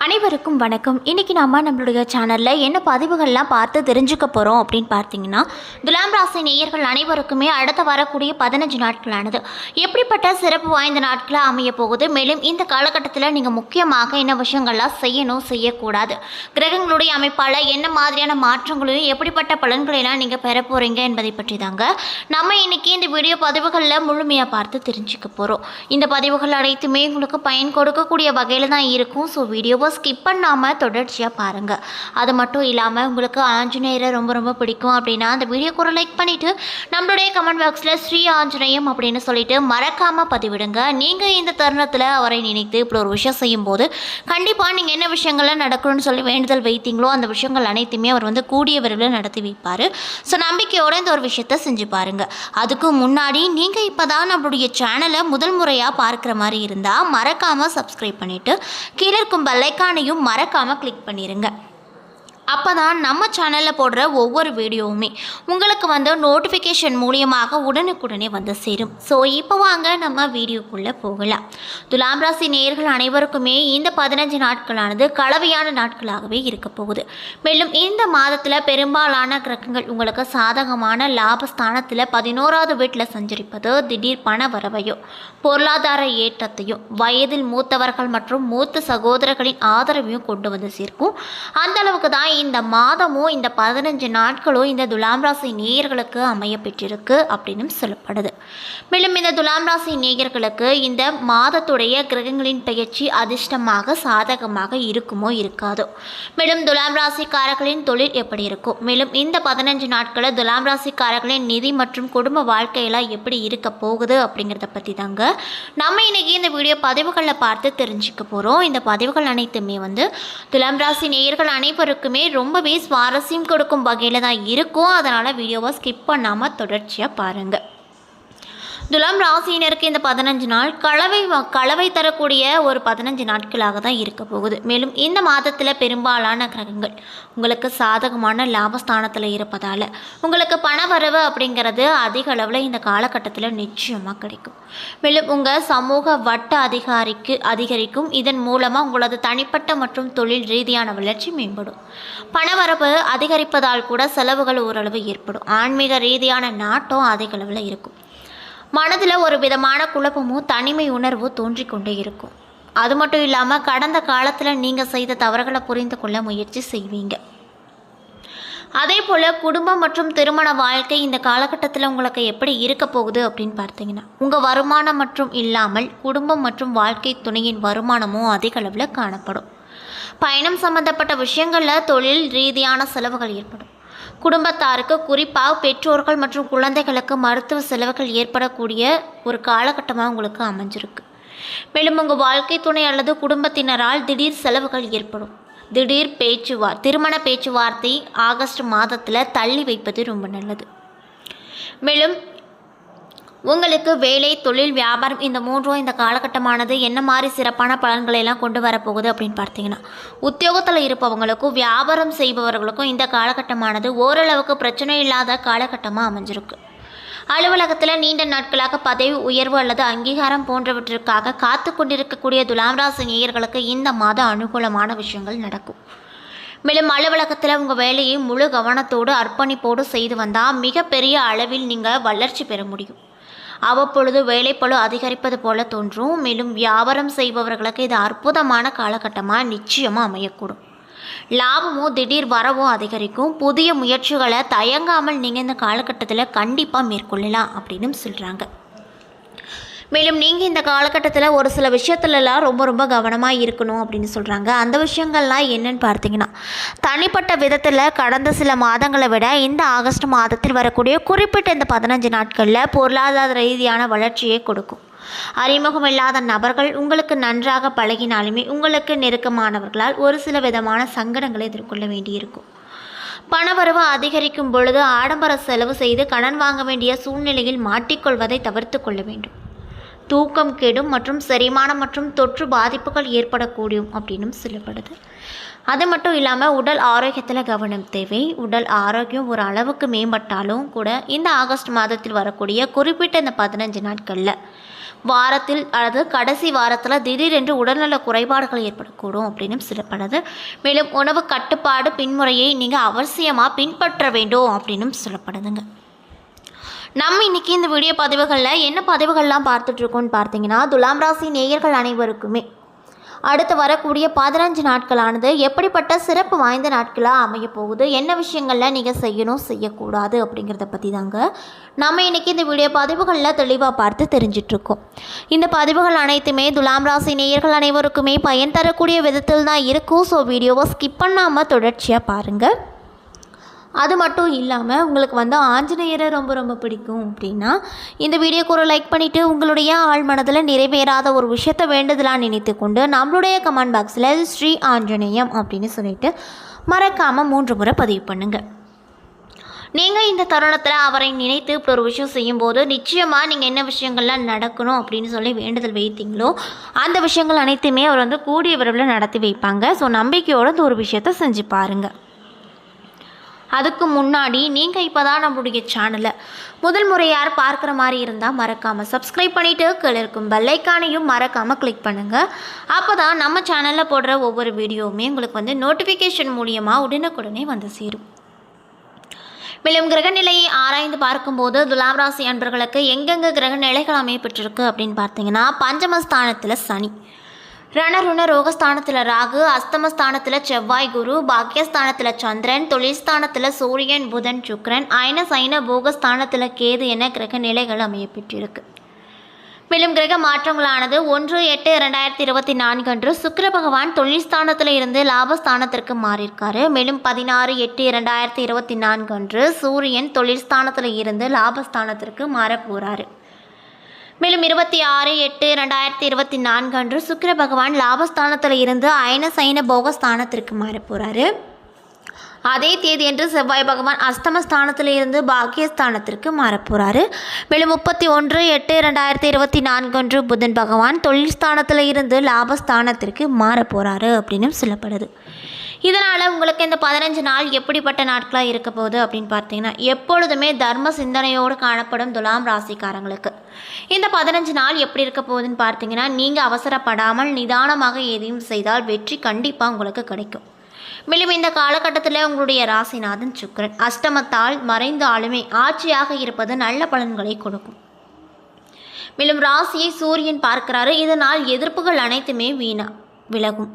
அனைவருக்கும் வணக்கம். இன்றைக்கி நம்மளுடைய சேனலில் என்ன பதிவுகள்லாம் பார்த்து தெரிஞ்சுக்க போகிறோம் அப்படின்னு பார்த்தீங்கன்னா, துலாம் ராசி நேயர்கள் அனைவருக்குமே அடுத்து வரக்கூடிய 15 நாட்களானது எப்படிப்பட்ட சிறப்பு வாய்ந்த நாட்களாக அமைய போகுது, மேலும் இந்த காலகட்டத்தில் நீங்கள் முக்கியமாக என்ன விஷயங்கள்லாம் செய்யணும் செய்யக்கூடாது, கிரகங்களுடைய அமைப்பால் என்ன மாதிரியான மாற்றங்களையும் எப்படிப்பட்ட பலன்களெல்லாம் நீங்கள் பெற போகிறீங்க என்பதை பற்றி தாங்க நம்ம இன்றைக்கி இந்த வீடியோ பதிவுகளில் முழுமையாக பார்த்து தெரிஞ்சுக்க போகிறோம். இந்த பதிவுகள் அனைத்துமே உங்களுக்கு பயன் கொடுக்கக்கூடிய வகையில் தான் இருக்கும். ஸோ வீடியோவை ஸ்கிப் பண்ணாமல் தொடர்ச்சியாக பாருங்கள். அது மட்டும் இல்லாமல் உங்களுக்கு ஆஞ்சநேயரை ரொம்ப பிடிக்கும் அப்படின்னா அந்த வீடியோக்கு ஒரு லைக் பண்ணிவிட்டு நம்மளுடைய கமெண்ட் பாக்ஸில் ஸ்ரீ ஆஞ்சநேயம் அப்படின்னு சொல்லிட்டு மறக்காமல் பதிவிடுங்க. நீங்கள் இந்த தருணத்தில் அவரை நினைத்து இப்படி ஒரு விஷயம் செய்யும்போது கண்டிப்பாக நீங்கள் என்ன விஷயங்கள்லாம் நடக்கணும்னு சொல்லி வேண்டுதல் வைத்தீங்களோ அந்த விஷயங்கள் அனைத்துமே அவர் கூடிய விரைவில் நடத்தி வைப்பார். ஸோ நம்பிக்கையோடு இந்த ஒரு விஷயத்தை செஞ்சு பாருங்கள். அதுக்கு முன்னாடி நீங்கள் இப்போ தான் நம்மளுடைய சேனலை முதல் முறையாக பார்க்குற மாதிரி இருந்தால் மறக்காமல் சப்ஸ்கிரைப் பண்ணிவிட்டு கீழே இருக்கும் பெல்லைக்கானையும் மறக்காமல் கிளிக் பண்ணிடுங்க. அப்போ தான் நம்ம சேனலில் போடுற ஒவ்வொரு வீடியோவுமே உங்களுக்கு நோட்டிஃபிகேஷன் மூலியமாக உடனுக்குடனே சேரும். ஸோ இப்போ வாங்க நம்ம வீடியோக்குள்ளே போகலாம். துலாம் ராசி நேயர்கள் அனைவருக்குமே இந்த 15 நாட்களானது கலவையான நாட்களாகவே இருக்க போகுது. மேலும் இந்த மாதத்தில் பெரும்பாலான கிரகங்கள் உங்களுக்கு சாதகமான லாபஸ்தானத்தில் 11வது வீட்டில் சஞ்சரிப்பது திடீர் பண வரவையோ பொருளாதார ஏற்றத்தையும் வயதில் மூத்தவர்கள் மற்றும் மூத்த சகோதரர்களின் ஆதரவையும் கொண்டு சேர்க்கும். அந்த அளவுக்கு தான் இந்த மாதமும் இந்த 15 நாட்களும் இந்த துலாம் ராசி நேயர்களுக்கு அமைய பெற்றிருக்கு அப்படின்னு சொல்லப்படுது. மேலும் இந்த துலாம் ராசி நேயர்களுக்கு இந்த மாதத்துடைய கிரகங்களின் பெயர்ச்சி அதிர்ஷ்டமாக சாதகமாக இருக்குமோ இருக்காதோ, மேலும் துலாம் ராசிக்காரர்களின் தொழில் எப்படி இருக்கும், மேலும் இந்த 15 நாட்களில் துலாம் ராசிக்காரர்களின் நிதி மற்றும் குடும்ப வாழ்க்கையெல்லாம் எப்படி இருக்க போகுது அப்படிங்கிறத பற்றி தாங்க நம்ம இன்னைக்கு இந்த வீடியோ பதிவுகளில் பார்த்து தெரிஞ்சுக்க போகிறோம். இந்த பதிவுகள் அனைத்துமே துலாம் ராசி நேயர்கள் அனைவருக்குமே ரொம்பவே சுவாரஸ்யம் கொடுக்கும் வகையில் தான் இருக்கும். அதனால் வீடியோவை ஸ்கிப் பண்ணாமல் தொடர்ச்சியாக பாருங்கள். துலாம் ராசியினருக்கு இந்த 15 நாள் கலவை தரக்கூடிய ஒரு 15 நாட்களாக தான் இருக்க போகுது. மேலும் இந்த மாதத்தில் பெரும்பாலான கிரகங்கள் உங்களுக்கு சாதகமான லாபஸ்தானத்தில் இருப்பதால் உங்களுக்கு பண வரவு அப்படிங்கிறது அதிக அளவில் இந்த காலகட்டத்தில் நிச்சயமாக கிடைக்கும். மேலும் உங்கள் சமூக வட்ட அதிகரிக்கும். இதன் மூலமாக உங்களது தனிப்பட்ட மற்றும் தொழில் ரீதியான வளர்ச்சி மேம்படும். பணவரவு அதிகரிப்பதால் கூட செலவுகள் ஓரளவு ஏற்படும். ஆன்மீக ரீதியான நாட்டம் அதிக அளவில் இருக்கும். மனதில் ஒரு விதமான குழப்பமும் தனிமை உணர்வு தோன்றிக்கொண்டே இருக்கும். அது மட்டும் இல்லாமல் கடந்த காலத்தில் நீங்கள் செய்த தவறுகளை புரிந்து கொள்ள முயற்சி செய்வீங்க. அதே போல் குடும்பம் மற்றும் திருமண வாழ்க்கை இந்த காலகட்டத்தில் உங்களுக்கு எப்படி இருக்க போகுது அப்படின்னு பார்த்தீங்கன்னா, உங்கள் வருமானம் மற்றும் இல்லாமல் குடும்பம் மற்றும் வாழ்க்கை துணையின் வருமானமும் அதிக அளவில் காணப்படும். பயணம் சம்பந்தப்பட்ட விஷயங்களில் தொழில் ரீதியான செலவுகள் ஏற்படும். குடும்பத்தாருக்கு குறிப்பாக பெற்றோர்கள் மற்றும் குழந்தைகளுக்கு மருத்துவ செலவுகள் ஏற்படக்கூடிய ஒரு காலகட்டமாக உங்களுக்கு அமைஞ்சிருக்கு. மேலும் உங்கள் வாழ்க்கை துணை அல்லது குடும்பத்தினரால் திடீர் செலவுகள் ஏற்படும். திடீர் திருமண பேச்சுவார்த்தை ஆகஸ்ட் மாதத்தில் தள்ளி வைப்பது ரொம்ப நல்லது. மேலும் உங்களுக்கு வேலை, தொழில், வியாபாரம் இந்த மூன்றும் இந்த காலகட்டமானது என்ன மாதிரி சிறப்பான பலன்களை எல்லாம் கொண்டு வரப்போகுது அப்படின்னு பார்த்தீங்கன்னா, உத்தியோகத்தில் இருப்பவங்களுக்கும் வியாபாரம் செய்பவர்களுக்கும் இந்த காலகட்டமானது ஓரளவுக்கு பிரச்சனை இல்லாத காலகட்டமாக அமைஞ்சிருக்கு. அலுவலகத்தில் நீண்ட நாட்களாக பதவி உயர்வு அல்லது அங்கீகாரம் போன்றவற்றிற்காக காத்து கொண்டிருக்கக்கூடிய துலாம் ராசி நேயர்களுக்கு இந்த மாதம் அனுகூலமான விஷயங்கள் நடக்கும். மேலும் அலுவலகத்தில் உங்கள் வேலையை முழு கவனத்தோடு அர்ப்பணிப்போடு செய்து வந்தால் மிகப்பெரிய அளவில் நீங்கள் வளர்ச்சி பெற முடியும். அவ்வப்பொழுது வேலைப்பளு அதிகரிப்பது போல தோன்றும். மேலும் வியாபாரம் செய்பவர்களுக்கு இது அற்புதமான காலகட்டமாக நிச்சயமாக அமையக்கூடும். லாபமும் திடீர் வரவும் அதிகரிக்கும். புதிய முயற்சிகளை தயங்காமல் நீங்கள் இந்த காலகட்டத்தில் கண்டிப்பாக மேற்கொள்ளலாம் அப்படின்னு சொல்கிறாங்க. மேலும் நீங்கள் இந்த காலகட்டத்தில் ஒரு சில விஷயத்துலலாம் ரொம்ப கவனமாக இருக்கணும் அப்படின்னு சொல்கிறாங்க. அந்த விஷயங்கள்லாம் என்னென்னு பார்த்தீங்கன்னா, தனிப்பட்ட விதத்தில் கடந்த சில மாதங்களை விட இந்த ஆகஸ்ட் மாதத்தில் வரக்கூடிய குறிப்பிட்ட இந்த 15 நாட்களில் பொருளாதார ரீதியான வளர்ச்சியை கொடுக்கும். அறிமுகம் இல்லாத நபர்கள் உங்களுக்கு நன்றாக பழகினாலுமே உங்களுக்கு நெருக்கமானவர்களால் ஒரு சில விதமான சங்கடங்களை எதிர்கொள்ள வேண்டியிருக்கும். பணவரவு அதிகரிக்கும் பொழுது ஆடம்பர செலவு செய்து கடன் வாங்க வேண்டிய சூழ்நிலையில் மாட்டிக்கொள்வதை தவிர்த்து கொள்ள வேண்டும். தூக்கம் கெடும் மற்றும் செரிமானம் மற்றும் தொற்று பாதிப்புகள் ஏற்படக்கூடும் அப்படின்னு சொல்லப்படுது. அது மட்டும் இல்லாமல் உடல் ஆரோக்கியத்தில் கவனம் தேவை. உடல் ஆரோக்கியம் ஒரு அளவுக்கு மேம்பட்டாலும் கூட இந்த ஆகஸ்ட் மாதத்தில் வரக்கூடிய குறிப்பிட்ட இந்த 15 நாட்களில் வாரத்தில் அல்லது கடைசி வாரத்தில் திடீரென்று உடல்நல குறைபாடுகள் ஏற்படக்கூடும் அப்படின்னு சொல்லப்படுது. மேலும் உணவு கட்டுப்பாடு பின்முறையை நீங்கள் அவசியமாக பின்பற்ற வேண்டும் அப்படின்னு சொல்லப்படுதுங்க. நம்ம இன்றைக்கி இந்த வீடியோ பதிவுகளில் என்ன பதிவுகள்லாம் பார்த்துட்ருக்கோன்னு பார்த்தீங்கன்னா, துலாம் ராசி நேயர்கள் அனைவருக்குமே அடுத்து வரக்கூடிய 15 நாட்களானது எப்படிப்பட்ட சிறப்பு வாய்ந்த நாட்களாக அமைய போகுது, என்ன விஷயங்களில் நீங்கள் செய்யணும் செய்யக்கூடாது அப்படிங்கிறத பற்றி தாங்க நம்ம இன்றைக்கி இந்த வீடியோ பதிவுகளில் தெளிவாக பார்த்து தெரிஞ்சிட்ருக்கோம். இந்த பதிவுகள் அனைத்துமே துலாம் ராசி நேயர்கள் அனைவருக்குமே பயன் தரக்கூடிய விதத்தில் தான் இருக்கும். ஸோ வீடியோவை ஸ்கிப் பண்ணாமல் தொடர்ச்சியாக பாருங்கள். அது மட்டும் இல்லாமல் உங்களுக்கு ஆஞ்சநேயரை ரொம்ப பிடிக்கும் அப்படின்னா இந்த வீடியோக்கு ஒரு லைக் பண்ணிவிட்டு உங்களுடைய ஆழ் மனதில் நிறைவேறாத ஒரு விஷயத்தை வேண்டுதலாக நினைத்து கொண்டு நம்மளுடைய கமெண்ட் பாக்ஸில் ஸ்ரீ ஆஞ்சநேயம் அப்படின்னு சொல்லிட்டு மறக்காமல் 3 முறை பதிவு பண்ணுங்கள். நீங்கள் இந்த தருணத்தில் அவரை நினைத்து இப்படி ஒரு விஷயம் செய்யும்போது நிச்சயமாக நீங்கள் என்ன விஷயங்கள்லாம் நடக்கணும் அப்படின்னு சொல்லி வேண்டுதல் வைத்தீங்களோ அந்த விஷயங்கள் அனைத்துமே அவர் கூடிய விரைவில் நடத்தி வைப்பாங்க. ஸோ நம்பிக்கையோடு இந்த ஒரு விஷயத்தை செஞ்சு பாருங்கள். அதுக்கு முன்னாடி நீங்கள் இப்போ தான் நம்மளுடைய சேனலை முதல் முறையார் பார்க்குற மாதிரி இருந்தால் மறக்காமல் சப்ஸ்கிரைப் பண்ணிவிட்டு கீழே இருக்கும் பெல்லைக்கானையும் மறக்காமல் கிளிக் பண்ணுங்கள். அப்போ தான் நம்ம சேனலில் போடுற ஒவ்வொரு வீடியோவுமே உங்களுக்கு நோட்டிஃபிகேஷன் மூலியமாக உடனுக்குடனே வந்து சேரும். மேலும் கிரகநிலையை ஆராய்ந்து பார்க்கும்போது துலாம் ராசி அன்பர்களுக்கு எங்கெங்கே கிரக நிலைகள் அமையப்பட்டிருக்கு அப்படின்னு பார்த்தீங்கன்னா, பஞ்சமஸ்தானத்தில் சனி, ரணருண ரோகஸ்தானத்தில் ராகு, அஸ்தமஸ்தானத்தில் செவ்வாய் குரு, பாக்கியஸ்தானத்தில் சந்திரன், தொழில்ஸ்தானத்தில் சூரியன் புதன் சுக்கிரன், அயன சைன போகஸ்தானத்தில் கேது என கிரக நிலைகள் அமையப்பெற்றிருக்கு. மேலும் கிரக மாற்றங்களானது 1/8/2024 அன்று சுக்கிர பகவான் தொழில்ஸ்தானத்தில் இருந்து லாபஸ்தானத்திற்கு மாறியிருக்காரு. மேலும் 16/8/2024 அன்று சூரியன் தொழில்ஸ்தானத்தில் இருந்து லாபஸ்தானத்திற்கு மாற போகிறாரு. மேலும் 26/8/2024 அன்று சுக்கிர பகவான் லாபஸ்தானத்தில் இருந்து அயன சைன போகஸ்தானத்திற்கு மாற போகிறாரு. அதே தேதியன்று செவ்வாய் பகவான் அஸ்தமஸ்தானத்தில் இருந்து பாக்கியஸ்தானத்திற்கு மாறப்போகிறாரு. மேலும் 31/8/2024 அன்று புதன் பகவான் தொழில் ஸ்தானத்தில் இருந்து லாபஸ்தானத்திற்கு மாறப்போகிறாரு அப்படின்னு சொல்லப்படுது. இதனால் உங்களுக்கு இந்த 15 நாள் எப்படிப்பட்ட நாட்களாக இருக்க போகுது அப்படின்னு பார்த்தீங்கன்னா, எப்பொழுதுமே தர்ம சிந்தனையோடு காணப்படும் துலாம் ராசிக்காரங்களுக்கு இந்த 15 நாள் எப்படி இருக்க போகுதுன்னு பார்த்தீங்கன்னா, நீங்கள் அவசரப்படாமல் நிதானமாக எதையும் செய்தால் வெற்றி கண்டிப்பாக உங்களுக்கு கிடைக்கும். மேலும் இந்த காலகட்டத்தில் உங்களுடைய ராசிநாதன் சுக்கிரன் அஷ்டமத்தால் மறைந்தாலுமே ஆட்சியாக இருப்பது நல்ல பலன்களை கொடுக்கும். மேலும் ராசியை சூரியன் பார்க்கிறாரு. இதனால் எதிர்ப்புகள் அனைத்துமே விலகும்.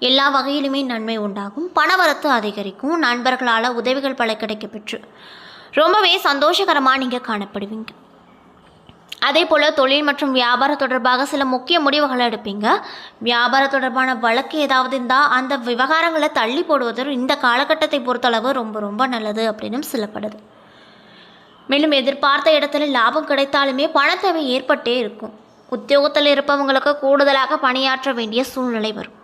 எல்லா வகையிலுமே நன்மை உண்டாகும். பணவரத்து அதிகரிக்கும். நண்பர்களால் உதவிகள் பல கிடைக்கப்பெற்று ரொம்பவே சந்தோஷகரமாக நீங்கள் காணப்படுவீங்க. அதே போல் தொழில் மற்றும் வியாபாரம் தொடர்பாக சில முக்கிய முடிவுகளை எடுப்பீங்க. வியாபார தொடர்பான வழக்கு ஏதாவது இருந்தால் அந்த விவகாரங்களை தள்ளி போடுவது இந்த காலகட்டத்தை பொறுத்தளவு ரொம்ப நல்லது அப்படின்னு சொல்லப்படுது. மேலும் எதிர்பார்த்த இடத்துல லாபம் கிடைத்தாலுமே பணத்தேவை ஏற்பட்டே இருக்கும். உத்தியோகத்தில் இருப்பவங்களுக்கு கூடுதலாக பணியாற்ற வேண்டிய சூழ்நிலை வரும்.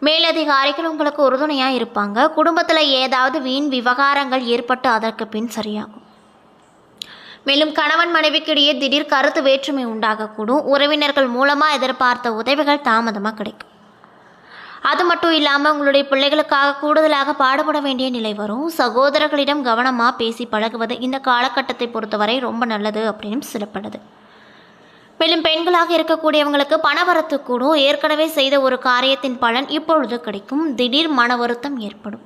மேலதிகாரிகள் உங்களுக்கு உறுதுணையாக இருப்பாங்க. குடும்பத்தில் ஏதாவது வீண் விவகாரங்கள் ஏற்பட்டு அதற்கு பின் சரியாகும். மேலும் கணவன் மனைவிக்கிடையே திடீர் கருத்து வேற்றுமை உண்டாகக்கூடும். உறவினர்கள் மூலமாக எதிர்பார்த்த உதவிகள் தாமதமாக கிடைக்கும். அது மட்டும் இல்லாமல் உங்களுடைய பிள்ளைகளுக்காக கூடுதலாக பாடுபட வேண்டிய நிலை வரும். சகோதரர்களிடம் கவனமாக பேசி பழகுவது இந்த காலகட்டத்தை பொறுத்தவரை ரொம்ப நல்லது அப்படின்னு சொல்லப்படுது. மேலும் பெண்களாக இருக்கக்கூடியவங்களுக்கு பணவரத்து கூடும். ஏற்கனவே செய்த ஒரு காரியத்தின் பலன் இப்பொழுது கிடைக்கும். திடீர் மன வருத்தம் ஏற்படும்.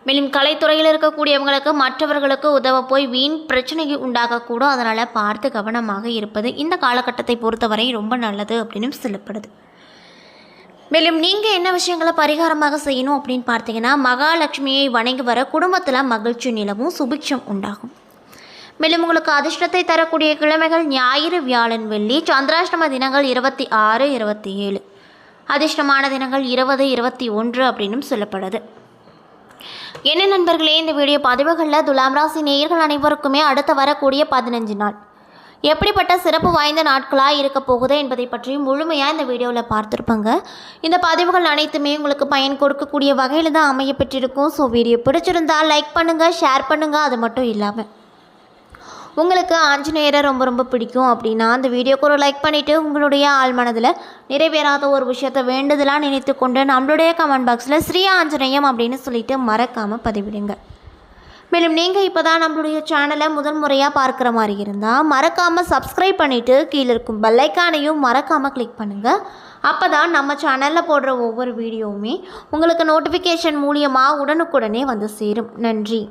மேலும் கலைத்துறையில் இருக்கக்கூடியவங்களுக்கு மற்றவர்களுக்கு உதவ போய் வீண் பிரச்சனை உண்டாகக்கூடும். அதனால் பார்த்து கவனமாக இருப்பது இந்த காலகட்டத்தை பொறுத்தவரை ரொம்ப நல்லது அப்படின்னு சொல்லப்படுது. மேலும் நீங்கள் என்ன விஷயங்களை பரிகாரமாக செய்யணும் அப்படின்னு பார்த்தீங்கன்னா, மகாலட்சுமியை வணங்கி வர குடும்பத்தில் மகிழ்ச்சி நிலவும், சுபிக்ஷம் உண்டாகும். மேலும் உங்களுக்கு அதிர்ஷ்டத்தை தரக்கூடிய கிழமைகள் ஞாயிறு, வியாழன், வெள்ளி. சந்திராஷ்டம தினங்கள் 26, 27. அதிர்ஷ்டமான தினங்கள் 20, 21 அப்படின்னும் சொல்லப்படுது. என்ன நண்பர்களே, இந்த வீடியோ பதிவுகளில் துலாம் ராசி நேயர்கள் அனைவருக்குமே அடுத்து வரக்கூடிய 15 நாள் எப்படிப்பட்ட சிறப்பு வாய்ந்த நாட்களாக இருக்க போகுது என்பதை பற்றி முழுமையாக இந்த வீடியோவில் பார்த்துருப்பாங்க. இந்த பதிவுகள் அனைத்துமே உங்களுக்கு பயன் கொடுக்கக்கூடிய வகையில் தான் அமைய பெற்றிருக்கும். ஸோ வீடியோ பிடிச்சிருந்தால் லைக் பண்ணுங்கள், ஷேர் பண்ணுங்கள். அது மட்டும் இல்லாமல் உங்களுக்கு ஆஞ்சநேயரை ரொம்ப பிடிக்கும் அப்படின்னா அந்த வீடியோக்கு ஒரு லைக் பண்ணிவிட்டு உங்களுடைய ஆள் மனதில் நிறைவேறாத ஒரு விஷயத்தை வேண்டுதலாக நினைத்து கொண்டு நம்மளுடைய கமெண்ட் பாக்ஸில் ஸ்ரீ ஆஞ்சநேயம் அப்படின்னு சொல்லிட்டு மறக்காமல் பதிவிடுங்க. மேலும் நீங்கள் இப்போ தான் நம்மளுடைய சேனலை முதல் முறையாக பார்க்குற மாதிரி இருந்தால் மறக்காமல் சப்ஸ்கிரைப் பண்ணிவிட்டு கீழே இருக்கும் பெல்லைக்கானையும் மறக்காமல் கிளிக் பண்ணுங்கள். அப்போ தான் நம்ம சேனலில் போடுற ஒவ்வொரு வீடியோவுமே உங்களுக்கு நோட்டிஃபிகேஷன் மூலியமாக உடனுக்குடனே வந்து சேரும். நன்றி.